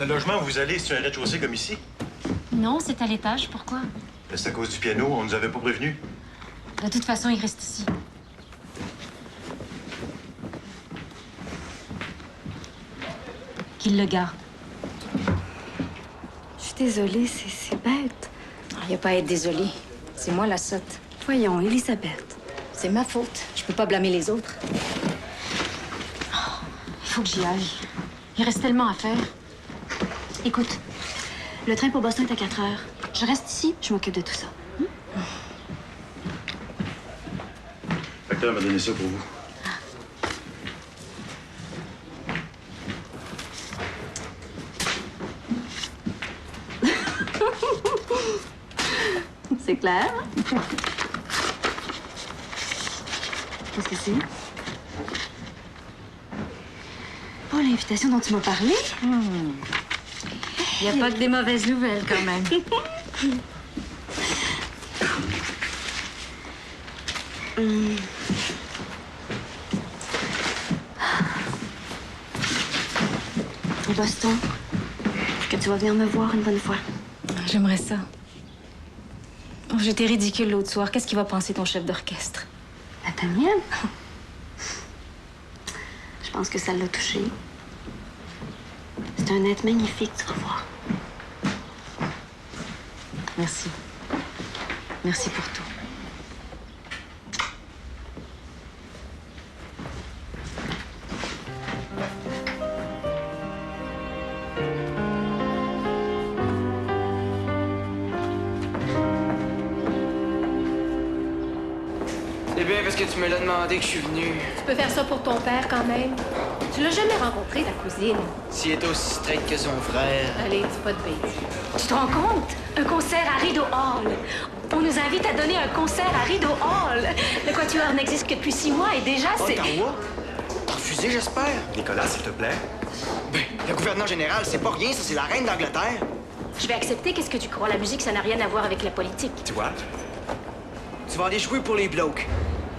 Le logement où vous allez, c'est un rez-de-chaussée comme ici? Non, c'est à l'étage. Pourquoi? C'est à cause du piano, on nous avait pas prévenus. De toute façon, il reste ici. Qu'il le garde. Je suis désolée, c'est bête. Il n'y a pas à être désolé. C'est moi la sotte. Voyons, Elisabeth. C'est ma faute. Je peux pas blâmer les autres. Il faut que j'y aille. Il reste tellement à faire. Écoute, le train pour Boston est à 4 heures. Je reste ici, je m'occupe de tout ça. Le facteur m'a donné ça pour vous. C'est clair? Qu'est-ce que c'est? Oh, l'invitation dont tu m'as parlé? Il n'y a pas que des mauvaises nouvelles, quand même. Boston, est-ce que tu vas venir me voir une bonne fois? J'aimerais ça. Oh, j'étais ridicule l'autre soir. Qu'est-ce qu'il va penser ton chef d'orchestre? Ta mienne? Je pense que ça l'a touché. C'est un être magnifique, tu vas voir. Merci. Merci pour tout. C'est bien parce que tu me l'as demandé que je suis venu. Tu peux faire ça pour ton père quand même. Tu l'as jamais rencontré, ta cousine. S'il est aussi straight que son frère. Allez, dis pas de bêtises. Tu te rends compte? Un concert à Rideau Hall. On nous invite à donner un concert à Rideau Hall. Le Quatuor n'existe que depuis 6 mois et déjà, c'est... Ottawa? T'as refusé, j'espère? Nicolas, s'il te plaît. Ben, le gouverneur général, c'est pas rien, ça, c'est la reine d'Angleterre. Je vais accepter. Qu'est-ce que tu crois? La musique, ça n'a rien à voir avec la politique. Tu vois? Tu vas aller jouer pour les blocs.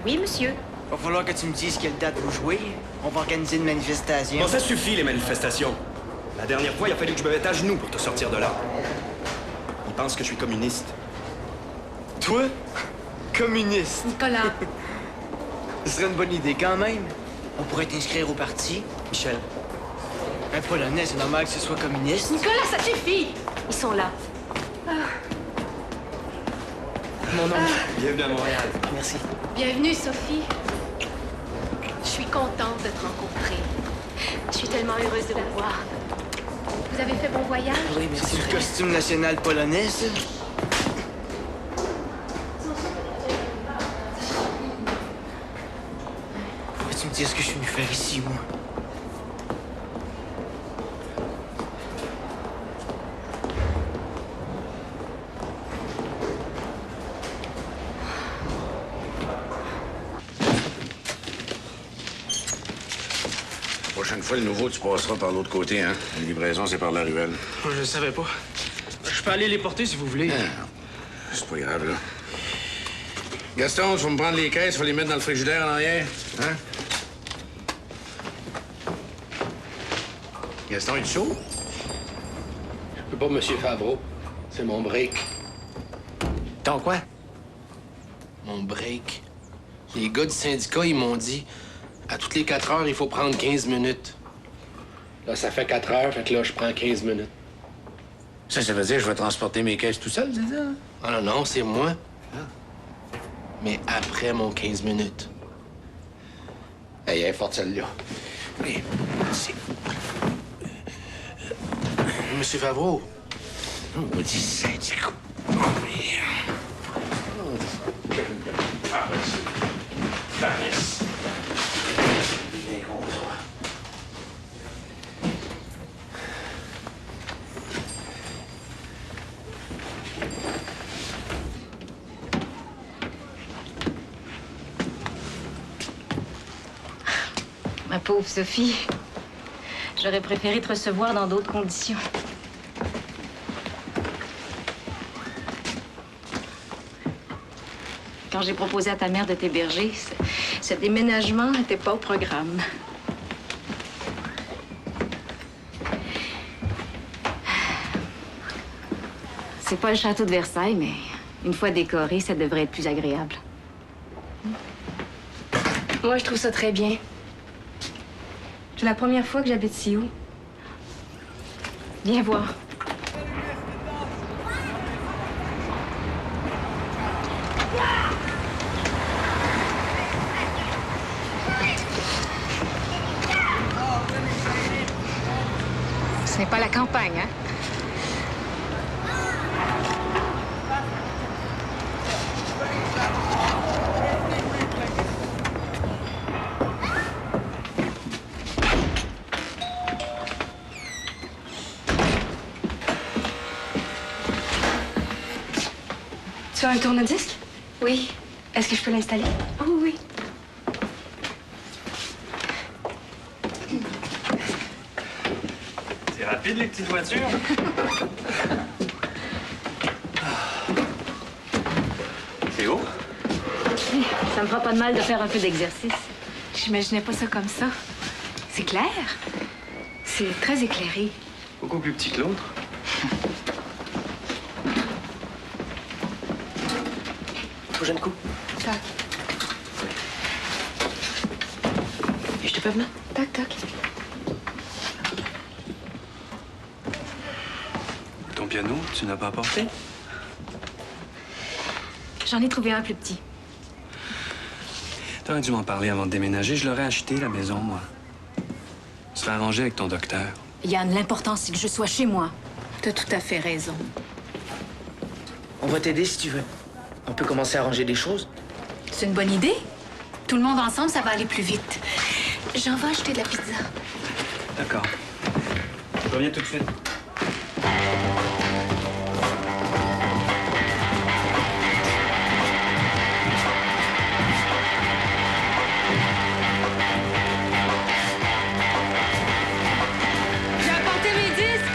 Oui, monsieur. Va falloir que tu me dises quelle date vous jouez. On va organiser une manifestation. Bon, ça suffit, les manifestations. La dernière fois, il a fallu que je me mette à genoux pour te sortir de là. Il pense que je suis communiste. Toi? Communiste. Nicolas, Ce serait une bonne idée quand même. On pourrait t'inscrire au parti. Michel, Un Polonais, c'est normal que ce soit communiste. Nicolas, ça suffit! Ils sont là. Mon oncle. bienvenue à Montréal. Merci. Bienvenue, Sophie. Je suis contente de te rencontrer. Je suis tellement heureuse de la voir. Vous avez fait bon voyage? Oui, merci. C'est le costume national polonais, ça? Peux-tu me dire ce que je suis venu faire ici, moi? Prochaine fois, le nouveau, tu passeras par l'autre côté, hein? La livraison, c'est par la ruelle. Je savais pas. Je peux aller les porter si vous voulez. Ah, c'est pas grave, là. Gaston, tu vas me prendre les caisses, tu vas les mettre dans le frigidaire en arrière, hein? Gaston, es-tu chaud? Je peux pas, Monsieur Favreau. C'est mon break. Ton quoi? Mon break. Les gars du syndicat, ils m'ont dit, à toutes les 4 heures, il faut prendre 15 minutes. Là, ça fait 4 heures, fait que là, je prends 15 minutes. Ça veut dire que je vais transporter mes caisses tout seul, c'est ça? Ah non, non, c'est moi. Mais après mon 15 minutes. Hey, elle est forte, celle-là. Oui, c'est... Monsieur Favreau. On dit syndicat. Ma pauvre Sophie. J'aurais préféré te recevoir dans d'autres conditions. Quand j'ai proposé à ta mère de t'héberger, ce déménagement n'était pas au programme. C'est pas le château de Versailles, mais une fois décoré, ça devrait être plus agréable. Moi, je trouve ça très bien. C'est la première fois que j'habite si haut. Viens voir. Ce n'est pas la campagne, hein? Tu as un tourne-disque? Oui. Est-ce que je peux l'installer? Oh oui. C'est rapide, les petites voitures. C'est haut? Ça me fera pas de mal de faire un peu d'exercice. J'imaginais pas ça comme ça. C'est clair. C'est très éclairé. Beaucoup plus petit que l'autre. Prochaine coup. Tac, Et je te peux venir? tac, tac. Ton piano, tu n'as pas apporté? J'en ai trouvé un plus petit. T'aurais dû m'en parler avant de déménager. Je l'aurais acheté, la maison, moi. Tu serais arrangé avec ton docteur. Yann, l'important, c'est que je sois chez moi. T'as tout à fait raison. On va t'aider si tu veux. On peut commencer à ranger des choses. C'est une bonne idée. Tout le monde ensemble, ça va aller plus vite. J'en vais acheter de la pizza. D'accord. Je reviens tout de suite. J'ai apporté mes disques!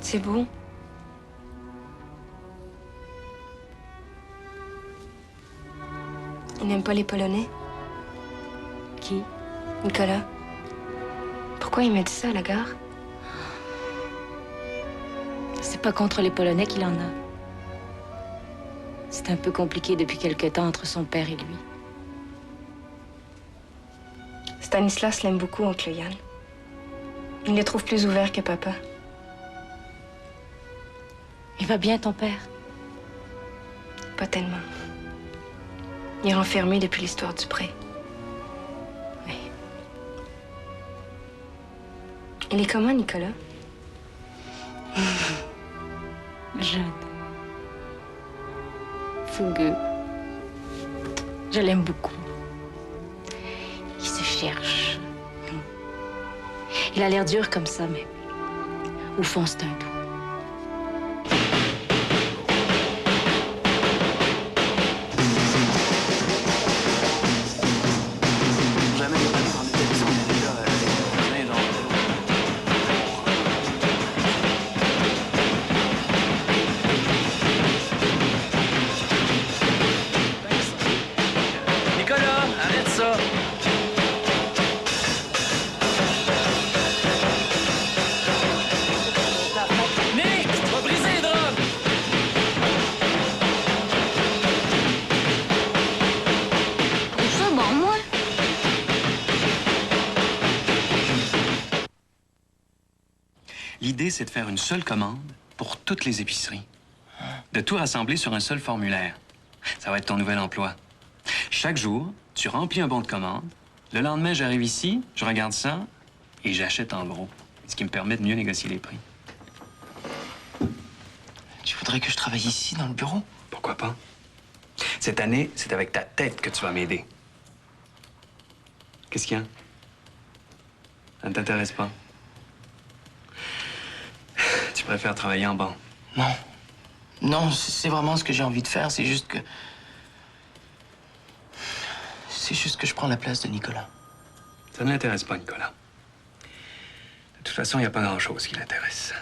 C'est beau. Il n'aime pas les Polonais. Qui? Nicolas. Pourquoi il m'a dit ça à la gare? C'est pas contre les Polonais qu'il en a. C'est un peu compliqué depuis quelque temps entre son père et lui. Stanislas l'aime beaucoup, oncle Yann. Il le trouve plus ouvert que papa. Il va bien, ton père? Pas tellement. Il est renfermé depuis l'histoire du pré. Oui. Il est comment, Nicolas? Jeune. Fougueux. Je l'aime beaucoup. Il se cherche. Il a l'air dur comme ça, mais au fond, c'est un doux. Jamais je vais prendre des décisions, mais là, rien genre. Nicolas, arrête ça! Nick, tu vas briser les draps! Ça, bon, moi. L'idée, c'est de faire une seule commande pour toutes les épiceries. de tout rassembler sur un seul formulaire. Ça va être ton nouvel emploi. Chaque jour, tu remplis un bon de commande. Le lendemain, j'arrive ici, je regarde ça et j'achète en gros, ce qui me permet de mieux négocier les prix. Tu voudrais que je travaille ici, dans le bureau? Pourquoi pas? Cette année, c'est avec ta tête que tu vas m'aider. Qu'est-ce qu'il y a? Ça ne t'intéresse pas? Tu préfères travailler en banque? Non. Non, c'est vraiment ce que j'ai envie de faire. C'est juste que... C'est juste que je prends la place de Nicolas. Ça ne l'intéresse pas, Nicolas. De toute façon, il n'y a pas grand-chose qui l'intéresse.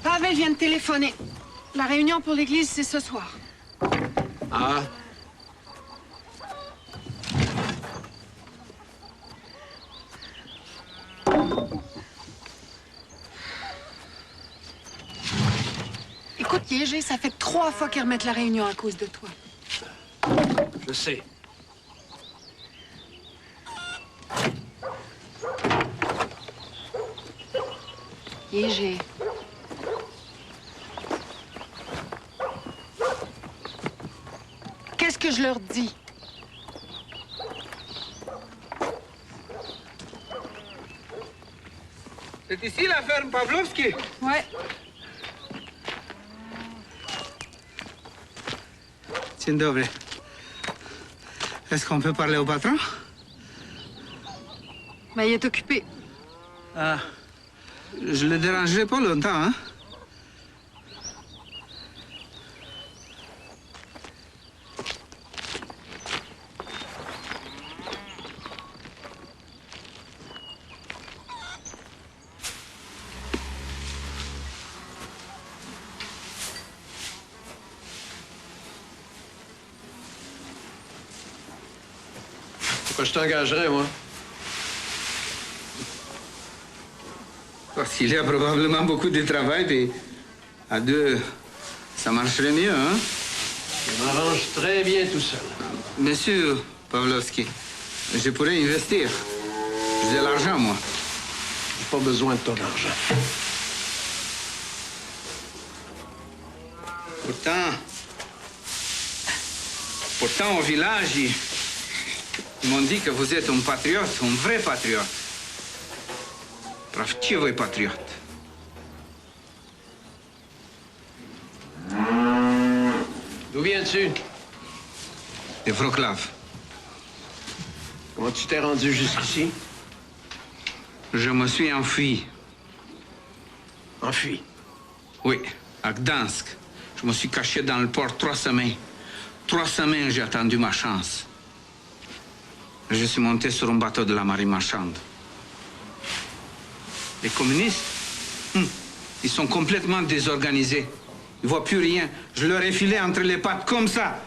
Pavel vient de téléphoner. La réunion pour l'église, c'est ce soir. Ah? Écoute, Yégé, ça fait 3 fois qu'ils remettent la réunion à cause de toi. Je sais. Yégé. Qu'est-ce que je leur dis? C'est ici la ferme Pavlovski? Ouais. Dzień dobry. Est-ce qu'on peut parler au patron? Mais il est occupé. Ah, je le dérangerai pas longtemps, hein? Pourquoi je t'engagerais, moi? Parce qu'il y a probablement beaucoup de travail, puis à deux, ça marcherait mieux, hein? Je m'arrange très bien tout seul. Monsieur Pavlovski, je pourrais investir. J'ai de l'argent, moi. J'ai pas besoin de ton argent. Pourtant, au village, ils m'ont dit que vous êtes un patriote, un vrai patriote. Prawdziwy patriote. D'où viens-tu? De Wrocław. Comment tu t'es rendu jusqu'ici? Je me suis enfui. Enfui? Oui, à Gdansk. Je me suis caché dans le port 3 semaines. 3 semaines, j'ai attendu ma chance. Je suis monté sur un bateau de la marine marchande. Les communistes, ils sont complètement désorganisés. Ils ne voient plus rien. Je leur ai filé entre les pattes comme ça.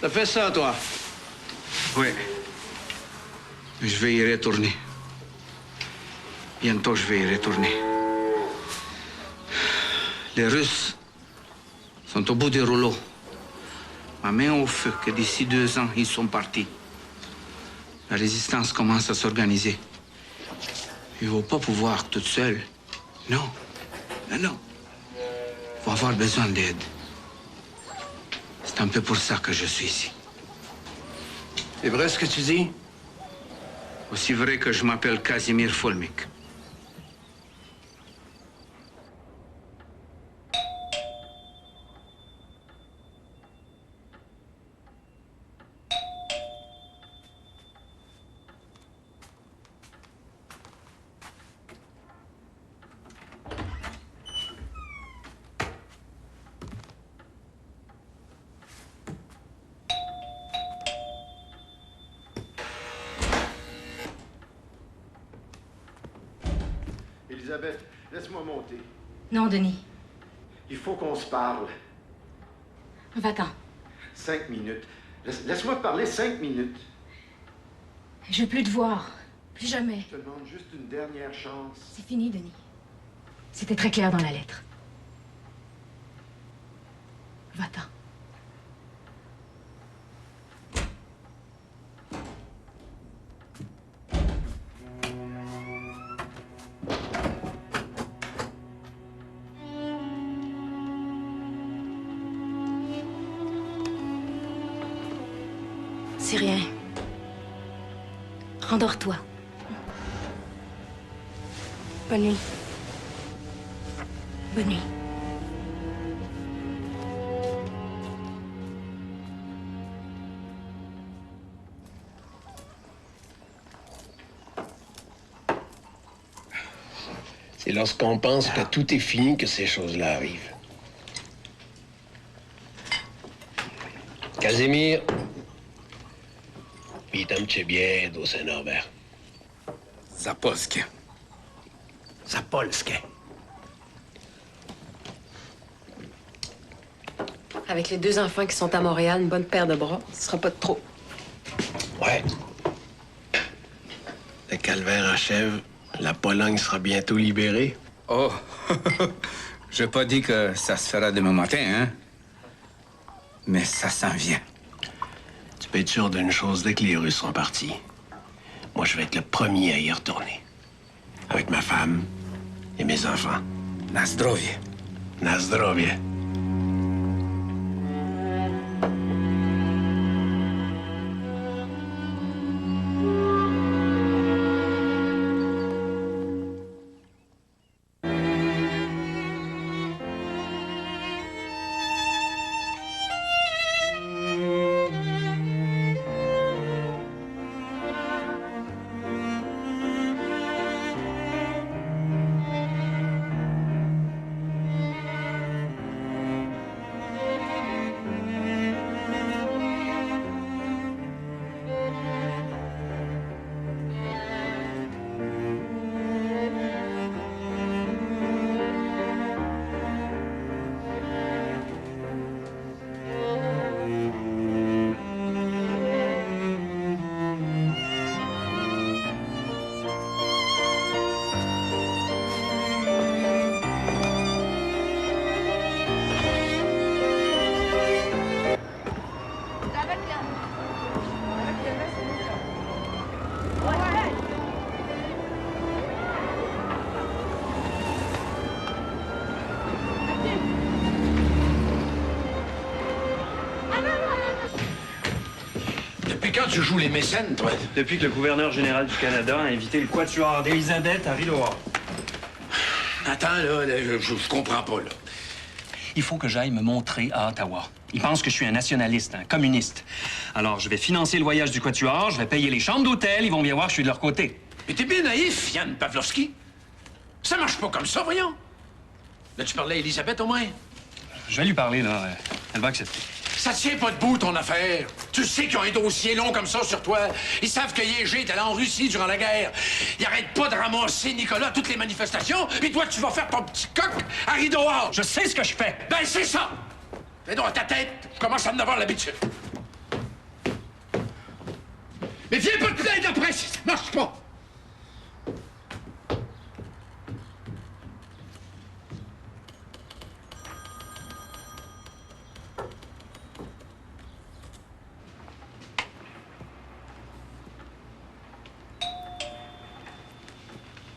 T'as fait ça, toi? Oui. Je vais y retourner. Bientôt, je vais y retourner. Les Russes sont au bout du rouleau. Ma main au feu que d'ici 2 ans, ils sont partis. La résistance commence à s'organiser. Ils ne vont pas pouvoir toute seule. Non. Non, non. Ils vont avoir besoin d'aide. C'est un peu pour ça que je suis ici. C'est vrai ce que tu dis? Aussi vrai que je m'appelle Casimir Folmik. Elisabeth, laisse-moi monter. Non, Denis. Il faut qu'on se parle. Va-t'en. 5 minutes. Laisse-moi te parler 5 minutes. Je veux plus te voir. Plus jamais. Je te demande juste une dernière chance. C'est fini, Denis. C'était très clair dans la lettre. Va-t'en. C'est rien. Rendors-toi. Bonne nuit. Bonne nuit. C'est lorsqu'on pense que tout est fini que ces choses-là arrivent. Casimir. Witam cię do Saint-Norbert. Zapolskie. Zapolskie. Avec les 2 enfants qui sont à Montréal, une bonne paire de bras, ce sera pas de trop. Ouais. Le calvaire achève. La Pologne sera bientôt libérée. Oh, j'ai pas dit que ça se fera demain matin, hein? Mais ça s'en vient. Tu peux être sûr d'une chose, dès que les Russes sont partis, moi, je vais être le premier à y retourner. Avec ma femme et mes enfants. Na zdrowie. Na zdrowie. Quand tu joues les mécènes, toi? Depuis que le gouverneur général du Canada a invité le quatuor d'Élisabeth à Rideau Hall. Attends, là, je comprends pas, là. Il faut que j'aille me montrer à Ottawa. Ils pensent que je suis un nationaliste, un communiste. Alors, je vais financer le voyage du quatuor, je vais payer les chambres d'hôtel, ils vont bien voir que je suis de leur côté. Mais t'es bien naïf, Yann Pavlovski. Ça marche pas comme ça, voyons. Là, tu parlais à Élisabeth, au moins? Je vais lui parler, là. Elle va accepter. Ça tient pas debout, ton affaire. Tu sais qu'ils ont un dossier long comme ça sur toi. Ils savent que Yégé est allé en Russie durant la guerre. Ils arrêtent pas de ramasser Nicolas à toutes les manifestations, puis toi, tu vas faire ton petit coq à Rideau Hall. Je sais ce que je fais. Ben, c'est ça. Fais donc à ta tête. Je commence à en avoir l'habitude. Mais viens pas te plaindre après si ça marche pas.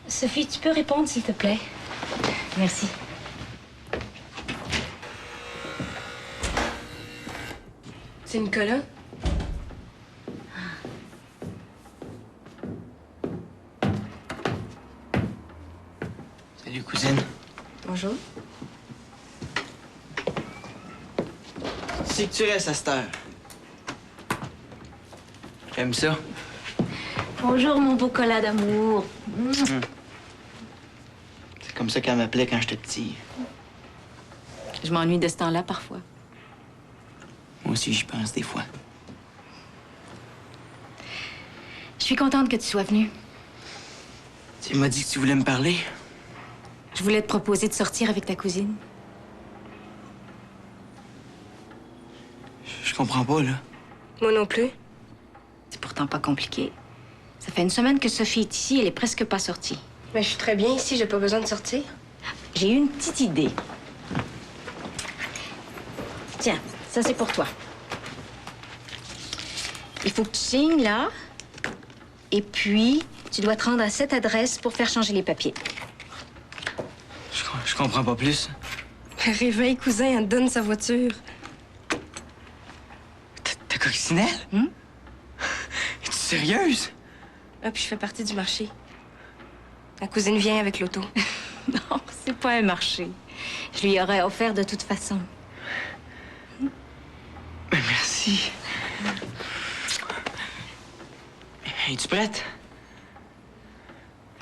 Sophie, tu peux répondre, s'il te plaît? Merci. C'est Nicolas? Salut, cousine. Bonjour. Tu sais que tu restes à cette heure. J'aime ça. Bonjour, mon beau collat d'amour. C'est comme ça qu'elle m'appelait quand j'étais petit. Je m'ennuie de ce temps-là, parfois. Moi aussi, j'y pense des fois. Je suis contente que tu sois venu. Tu m'as dit que tu voulais me parler. Je voulais te proposer de sortir avec ta cousine. Je comprends pas, là. Moi non plus. C'est pourtant pas compliqué. Ça fait une semaine que Sophie est ici, elle est presque pas sortie. Mais je suis très bien ici, j'ai pas besoin de sortir. J'ai eu une petite idée. Tiens, ça c'est pour toi. Il faut que tu signes là. Et puis, tu dois te rendre à cette adresse pour faire changer les papiers. Je comprends pas plus. Réveille, cousin, elle te donne sa voiture. T'as coccinelle? Es-tu sérieuse? Ah, puis je fais partie du marché. La cousine vient avec l'auto. Non, c'est pas un marché. Je lui aurais offert de toute façon. Merci. Es-tu prête?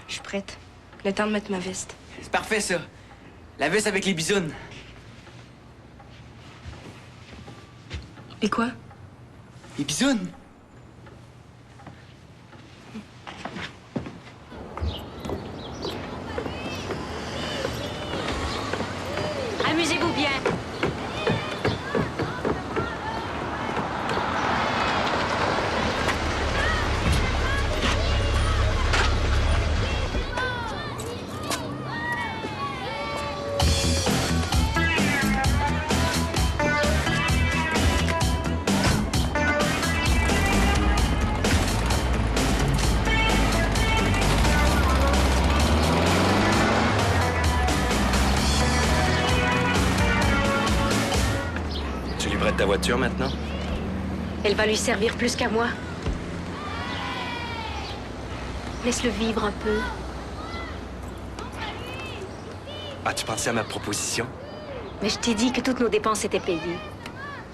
Je suis prête. Le temps de mettre ma veste. C'est parfait, ça. La veste avec les bisounes. Et quoi? Les bisounes? Amusez-vous bien. Tu lui prêtes ta voiture maintenant? Elle va lui servir plus qu'à moi. Laisse-le vivre un peu. As-tu pensé à ma proposition? Mais je t'ai dit que toutes nos dépenses étaient payées.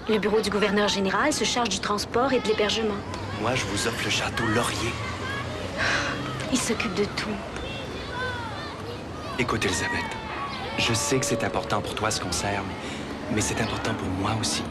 Le bureau du gouverneur général se charge du transport et de l'hébergement. Moi, je vous offre le château Laurier. Il s'occupe de tout. Écoute, Elisabeth, je sais que c'est important pour toi ce concert, mais c'est important pour moi aussi.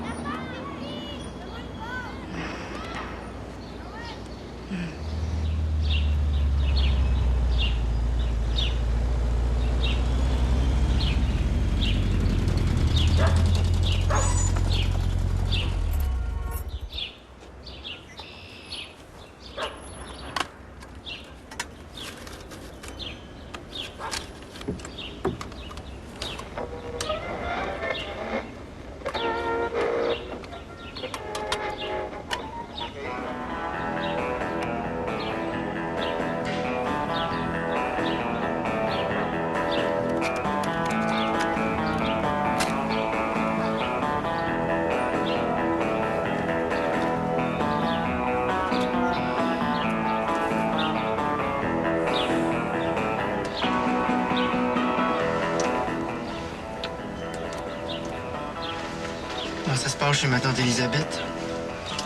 Comment ça se passe chez ma tante Elisabeth?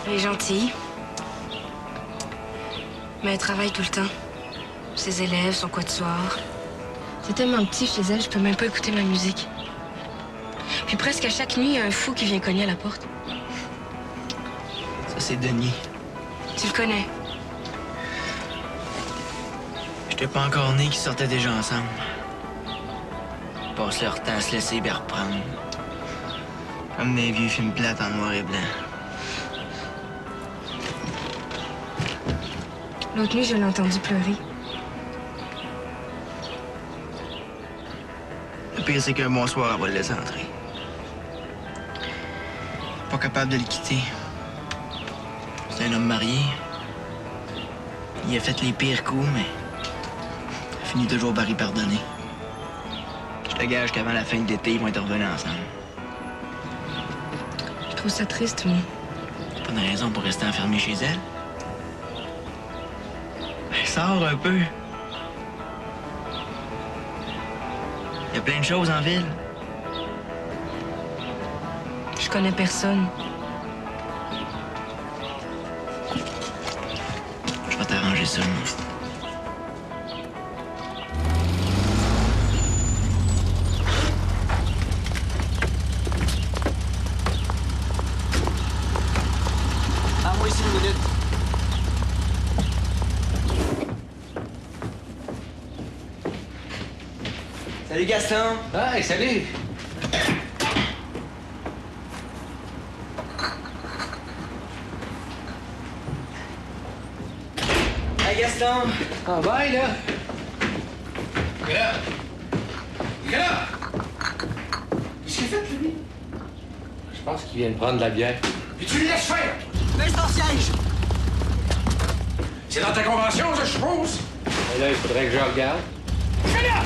Elle est gentille. Mais elle travaille tout le temps. Ses élèves, son quatuor. C'est tellement petit chez elle, je peux même pas écouter ma musique. Puis presque à chaque nuit, il y a un fou qui vient cogner à la porte. Ça, c'est Denis. Tu le connais? J'étais pas encore né qu'ils sortaient déjà ensemble. Ils passent leur temps à se laisser bien reprendre. Comme des vieux films plates en noir et blanc. L'autre nuit, je l'ai entendu pleurer. Le pire, c'est qu'un bon soir, elle va le laisser entrer. Pas capable de le quitter. C'est un homme marié. Il a fait les pires coups, mais il finit toujours par y pardonner. Je te gage qu'avant la fin de l'été, ils vont être revenus ensemble. Je trouve ça triste, moi. T'as pas de raison pour rester enfermé chez elle? Ben, sors un peu. Il y a plein de choses en ville. Je connais personne. Je vais t'arranger ça, moi. Ah, moi ici une minute. Salut Gaston. Hey, salut. Hey Gaston. Ah, bye, là. Nicolas! Qu'est-ce qu'il a fait, lui? Je pense qu'il vient de prendre de la bière. Puis tu le laisses faire! Laisse ton siège! C'est dans ta convention, je suppose? Et là, il faudrait que je regarde. Nicolas!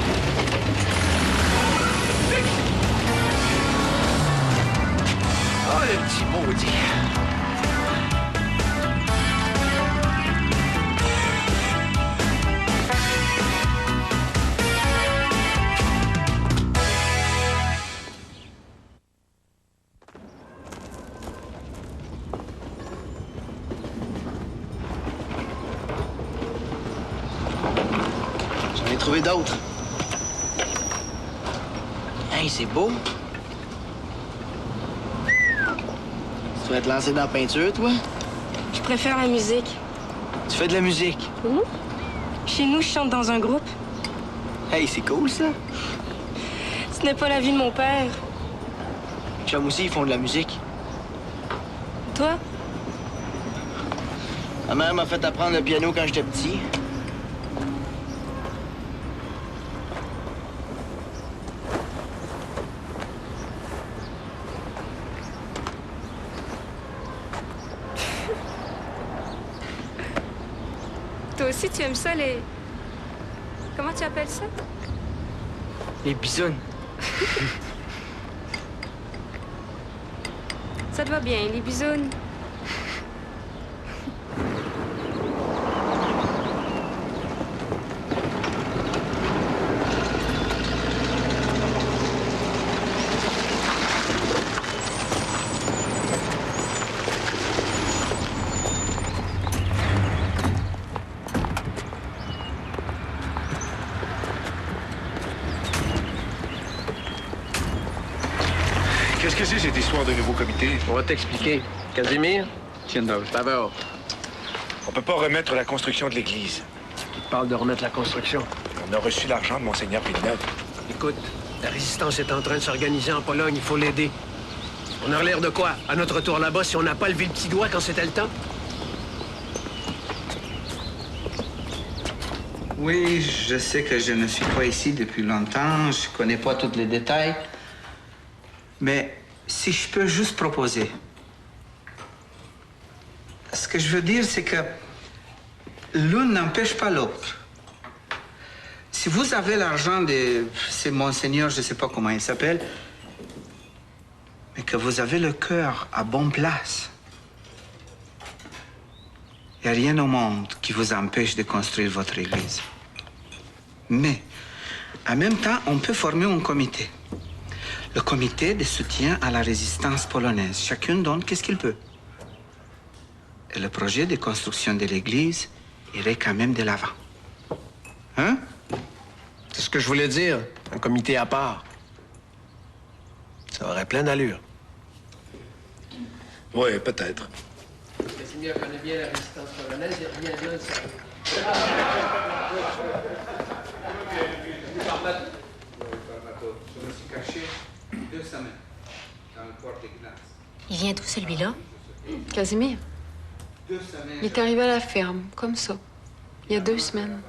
Oh, le petit maudit. J'en ai trouvé d'autres. Hey, c'est beau. Tu vas te lancer dans la peinture, toi? Je préfère la musique. Tu fais de la musique? Chez nous, je chante dans un groupe. Hey, c'est cool, ça. Ce n'est pas la vie de mon père. Chum aussi, ils font de la musique. Toi? Ma mère m'a fait apprendre le piano quand j'étais petit. Toi aussi, tu aimes ça, les... Comment tu appelles ça? Les bisounes. Ça te va bien, les bisounes. Qu'est-ce que c'est cette histoire de nouveau comité? On va t'expliquer. Casimir? D'abord. On peut pas remettre la construction de l'église. Qui te parle de remettre la construction? On a reçu l'argent de Monseigneur Villeneuve. Écoute, la résistance est en train de s'organiser en Pologne. Il faut l'aider. On a l'air de quoi? À notre retour là-bas, si on n'a pas levé le petit doigt quand c'était le temps? Oui, je sais que je ne suis pas ici depuis longtemps, je connais pas tous les détails. Mais si je peux juste proposer. Ce que je veux dire, c'est que l'une n'empêche pas l'autre. Si vous avez l'argent de ce Monseigneur, je ne sais pas comment il s'appelle, mais que vous avez le cœur à bonne place, il n'y a rien au monde qui vous empêche de construire votre église. Mais, en même temps, on peut former un comité. Le comité de soutien à la résistance polonaise. Chacun donne qu'est-ce qu'il peut. Et le projet de construction de l'église irait quand même de l'avant. Hein? C'est ce que je voulais dire. Un comité à part. Ça aurait plein d'allure. Oui, peut-être. Casimir connaît bien la résistance polonaise, il revient de là, ça. Je me suis caché 2 semaines dans le port des glaces. Il vient d'où, celui-là? Casimir, 2 semaines. il est arrivé à la ferme, comme ça, il y a 2 semaines.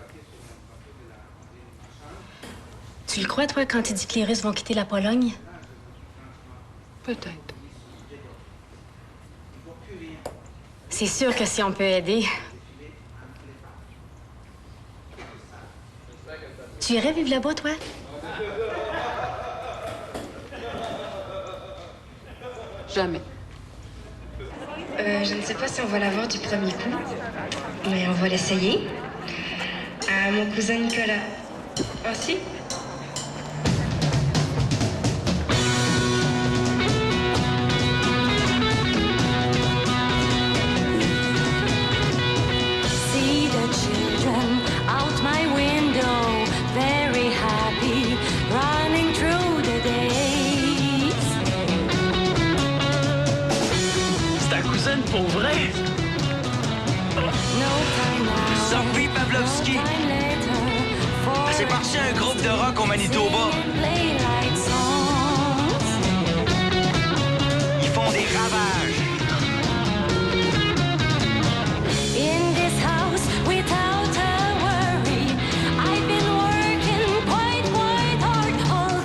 Tu le crois, toi, quand il dit que les Russes vont quitter la Pologne? Peut-être. C'est sûr que si on peut aider. Tu irais vivre là-bas, toi? Jamais. Je ne sais pas si on va l'avoir du premier coup, mais on va l'essayer. À mon cousin Nicolas. Ah, si? See the children out my window, very happy, running through the days. C'est ta cousine pour vrai? Sophie Pavlovski. Elle s'est partie à un groupe de rock au Manitoba. Ils font des ravages. In this house without a worry, I've been working quite hard all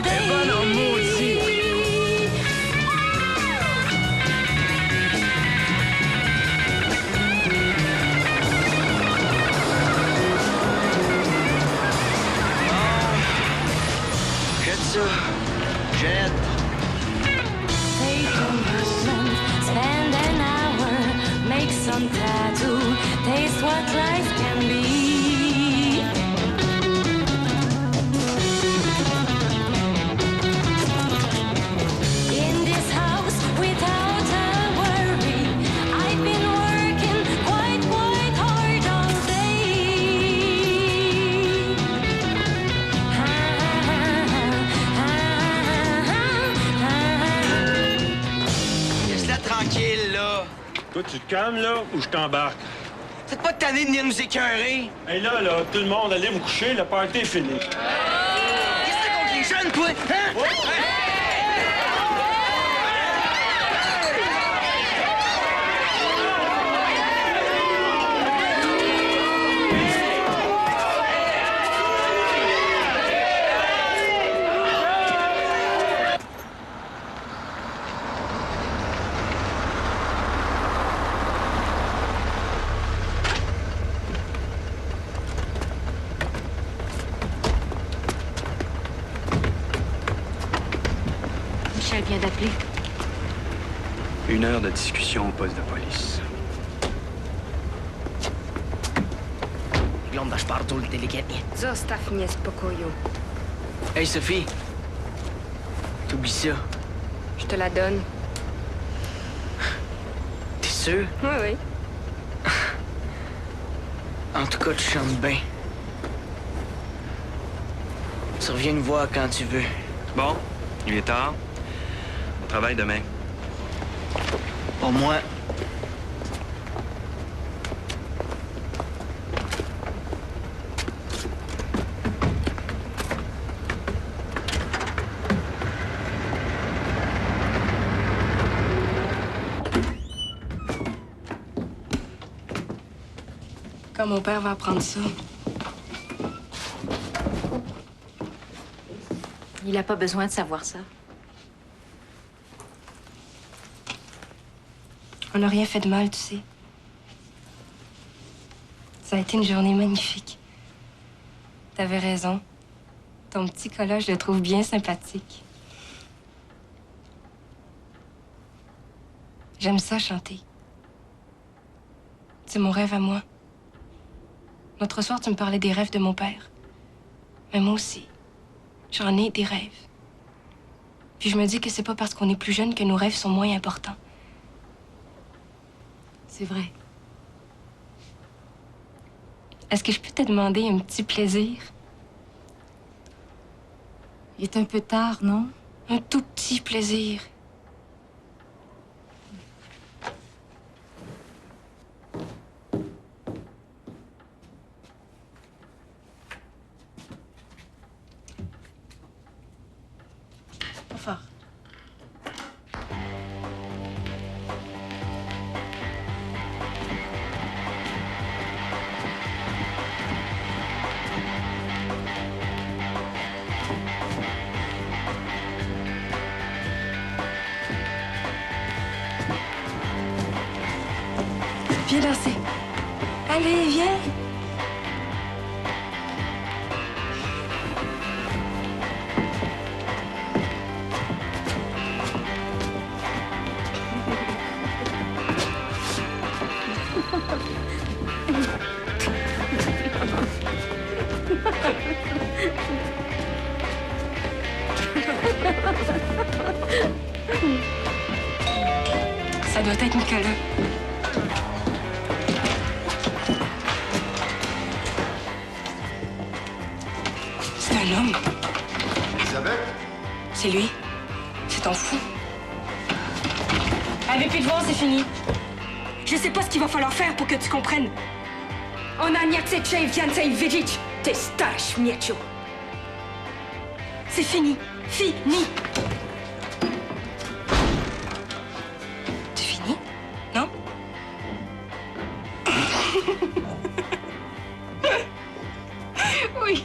tranquille, là. Toi, tu te calmes, là, ou je t'embarque? Faites pas de tanner de venir nous écœurer. Hey, là, tout le monde, allez vous coucher, le party est fini. Qu'est-ce que t'as contre les jeunes, toi? Hein? Michel vient d'appeler. 1 heure de discussion au poste de police. Wyglądasz bardzo inteligentnie. Zostaw mnie spokoju. Hey, Sophie. T'oublies ça. Je te la donne. T'es sûre? Oui, oui. En tout cas, tu chantes bien. Tu reviens nous voir quand tu veux. Bon, il est tard. On travaille demain. Pour moi. Quand mon père va apprendre ça, Il n'a pas besoin de savoir ça. on n'a rien fait de mal, tu sais. Ça a été une journée magnifique. T'avais raison. Ton petit collage, je le trouve bien sympathique. J'aime ça, chanter. C'est mon rêve à moi. L'autre soir, tu me parlais des rêves de mon père. Mais moi aussi, j'en ai des rêves. Puis je me dis que c'est pas parce qu'on est plus jeune que nos rêves sont moins importants. C'est vrai. Est-ce que je peux te demander un petit plaisir? Il est un peu tard, non? Un tout petit plaisir. Pas fort. Viens danser. Allez, viens. Ça doit être Nicolas. C'est un homme. Elisabeth? C'est lui. C'est ton fou. Avec plus de voir, c'est fini. Je sais pas ce qu'il va falloir faire pour que tu comprennes. On a niacecze więcej wiedzieć. Ty stary śmieciu. C'est fini. Fini. C'est fini? Non? Oui.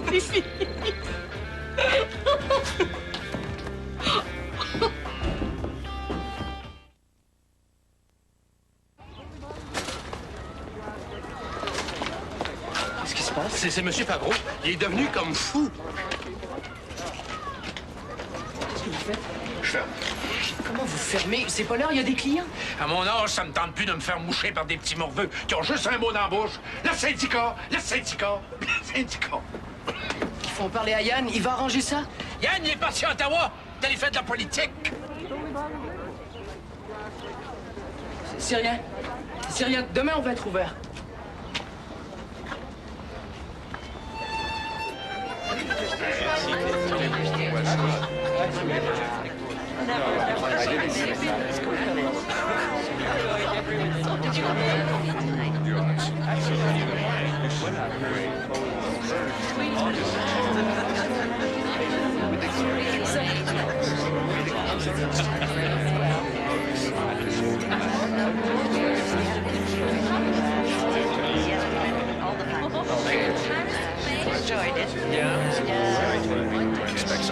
C'est fini. Qu'est-ce qui se passe? C'est M. Favreau. Il est devenu comme fou. Qu'est-ce que vous faites? Je ferme. Comment vous fermez? C'est pas l'heure, il y a des clients. À mon âge, ça me tente plus de me faire moucher par des petits morveux qui ont juste un mot dans la bouche. Le syndicat, le syndicat, le syndicat. Ils font parler à Yann, il va arranger ça. Yann, il est parti à Ottawa. T'as fait de la politique. C'est rien. C'est rien. Demain, on va être ouvert. Enjoyed it. Yeah. Expect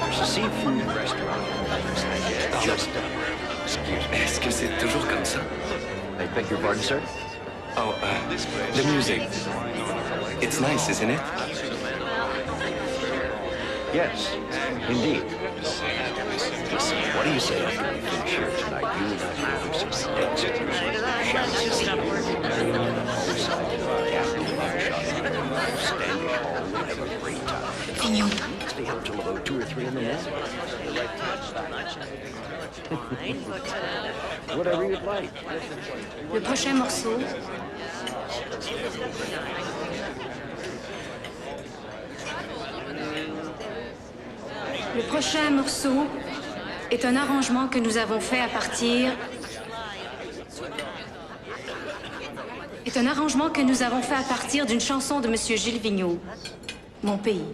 There's a seafood restaurant. Est-ce que c'est toujours comme ça? I beg your pardon, sir? Oh, the music. It's nice, isn't it? Yes, indeed. Listen, what do you say after we finish here tonight? You and I will do some dancing. Vigneault. Stay up till about 2 or 3 in the morning. Whatever you'd like. Le prochain morceau. Le prochain morceau est un arrangement que nous avons fait à partir... d'une chanson de Monsieur Gilles Vigneault, Mon pays.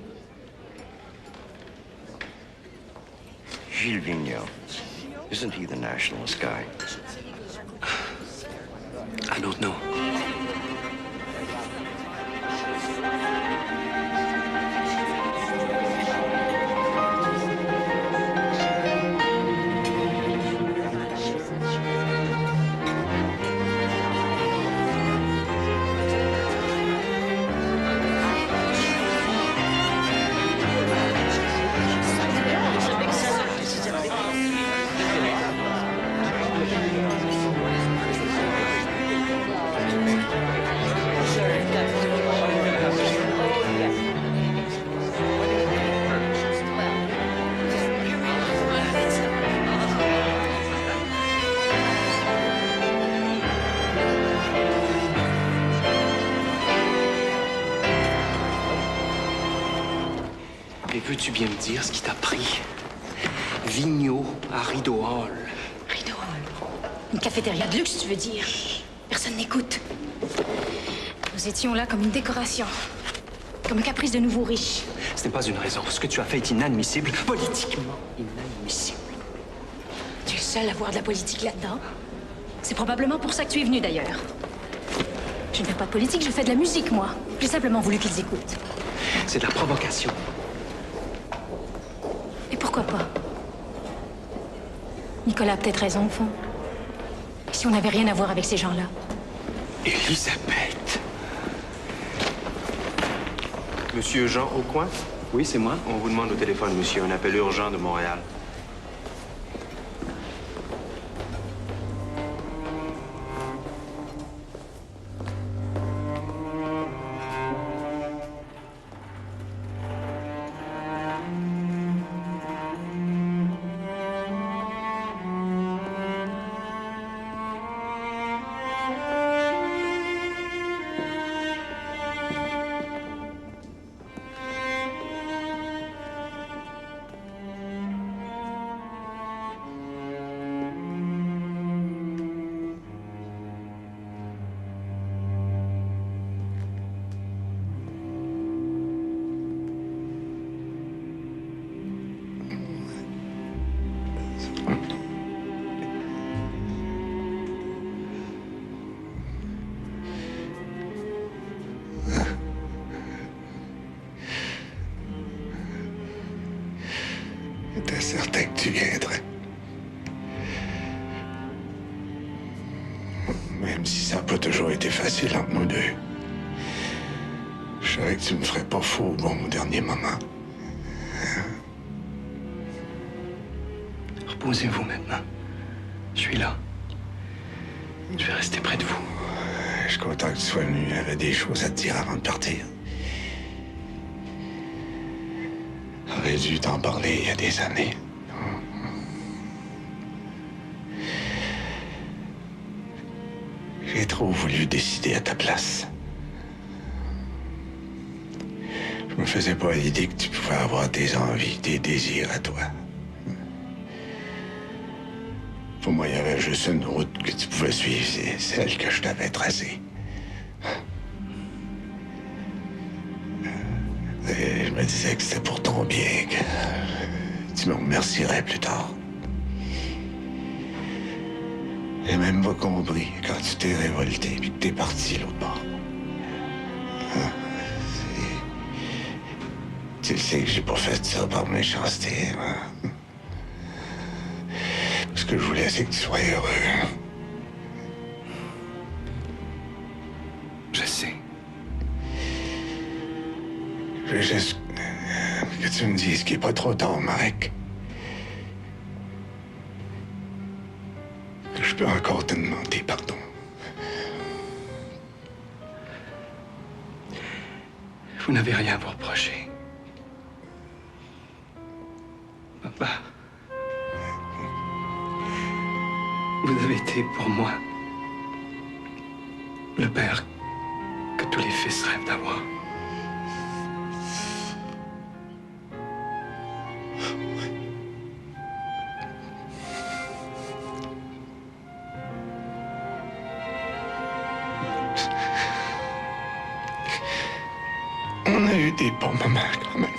Gilles Vigneault. Isn't he the nationalist guy? I don't know. Et veux-tu bien me dire ce qui t'a pris? Vigneault à Rideau Hall. Rideau Hall. Une cafétéria de luxe, tu veux dire? Personne n'écoute. Nous étions là comme une décoration. Comme un caprice de nouveaux riches. Ce n'est pas une raison. Ce que tu as fait est inadmissible. Politiquement inadmissible. Tu es le seul à voir de la politique là-dedans. C'est probablement pour ça que tu es venu, d'ailleurs. Je ne fais pas de politique, je fais de la musique, moi. J'ai simplement voulu qu'ils écoutent. C'est de la provocation. Et pourquoi pas? Nicolas a peut-être raison, au fond. Si on n'avait rien à voir avec ces gens-là. Elisabeth. Monsieur Jean Aucoin? Oui, c'est moi. On vous demande au téléphone, monsieur. Un appel urgent de Montréal. J'étais certain que tu viendrais. Même si ça n'a pas toujours été facile entre nous deux. Je savais que tu me ferais pas faux au dernier moment. Reposez-vous maintenant. Je suis là. Je vais rester près de vous. Je suis content que tu sois venu. J'avais des choses à te dire avant de partir. J'aurais dû t'en parler il y a des années. trop voulu décider à ta place. Je me faisais pas l'idée que tu pouvais avoir des envies, des désirs à toi. Pour moi, il y avait juste une route que tu pouvais suivre, c'est celle que je t'avais tracée. Et je me disais que c'était pour ton bien, que tu me remercierais plus tard. J'ai même pas compris quand tu t'es révolté et que t'es parti l'autre bord. Hein? Tu sais que j'ai pas fait ça par méchanceté, hein? Ce que je voulais, c'est que tu sois heureux. Je sais. Je veux juste que tu me dises qu'il n'est pas trop tard, Marek. Je peux encore te demander pardon. Vous n'avez rien à vous reprocher. Papa, vous avez été pour moi le père que tous les fils rêvent d'avoir. On a eu des bons moments quand même.